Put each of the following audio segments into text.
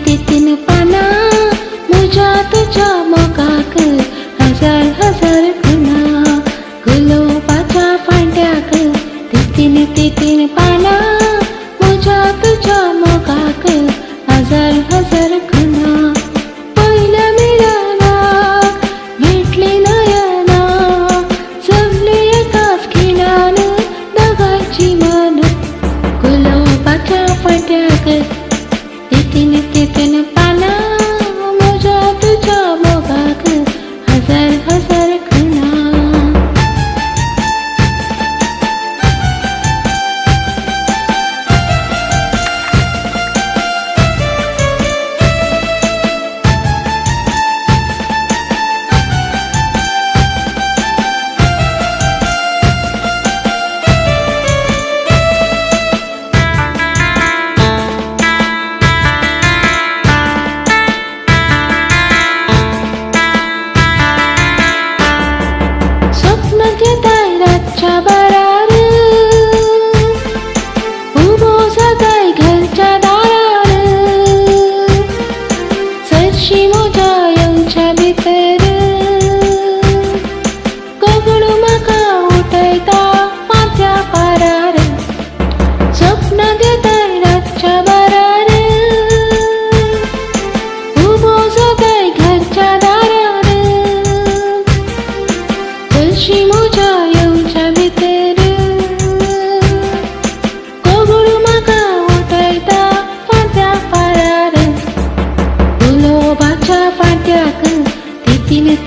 तितीन पाना मुजा तुझ्या मोगाक हजार हजार खुणा गुलाबाच्या फांद्याक तितीन पाना मुजा तुझ्या मोगाक हजार हजार खुणा पहिल्या मिलनाक भेटली नयना जमली एकाच खिणान दोघांची मन गुलाबाच्या फांद्याक तितीन पाना मुजा तुझ्या मोगाक हजार हजार खुणा रातच्या बारार उबो जाताय घरच्या दारार चडशी मोजा येवच्या भितर कोगळू म्हाका उठयता माथ्या पारार स्वप्न देताय रातच्या बारार उबो जाताय घरच्या दारार चडशी मोजा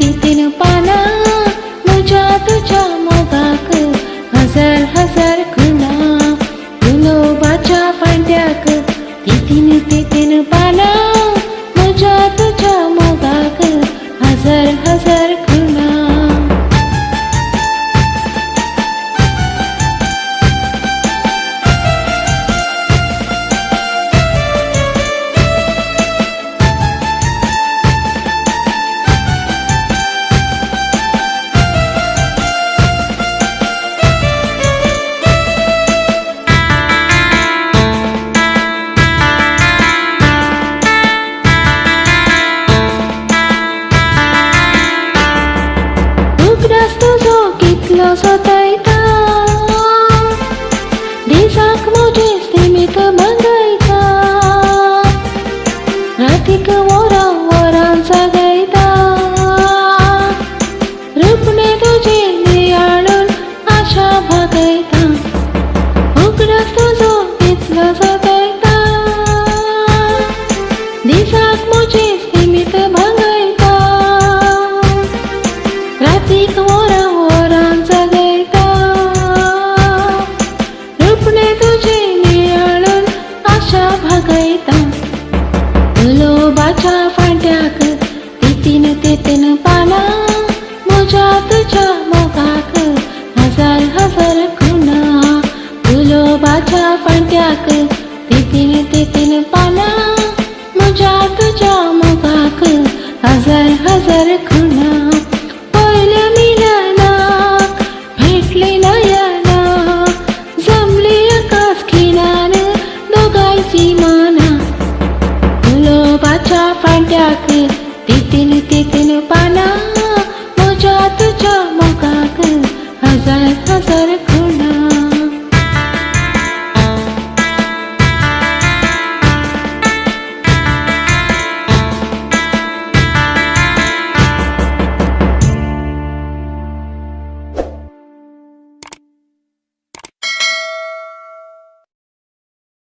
तितीन पाना मुजा तुझ्या मोगाक हजार हजार खुणा गुलाबाच्या फांद्याक तितीन पाना मुजा तुझ्या मोगाक हजार हजार खुणा कितलो सतायता दिसाक म्हजे स्तिमीत मंगयता रातीक वरां जागयता रुपणे तुजे नियाळून आशा भागयता उगडास तुजो कितलो सतायता दिसाक म्हजे स्तिमीत मंगयता रातीक वरां जागयता रुपणे तुजे नियाळून आशा भागयता गुलाबाच्या फांद्याक तितीन पाना मुजा तुझ्या मोगाक हजार हजार खुणा गुलाबाच्या फांद्याक तितीन पाना मुजा तुझ्या मोगाक हजार हजार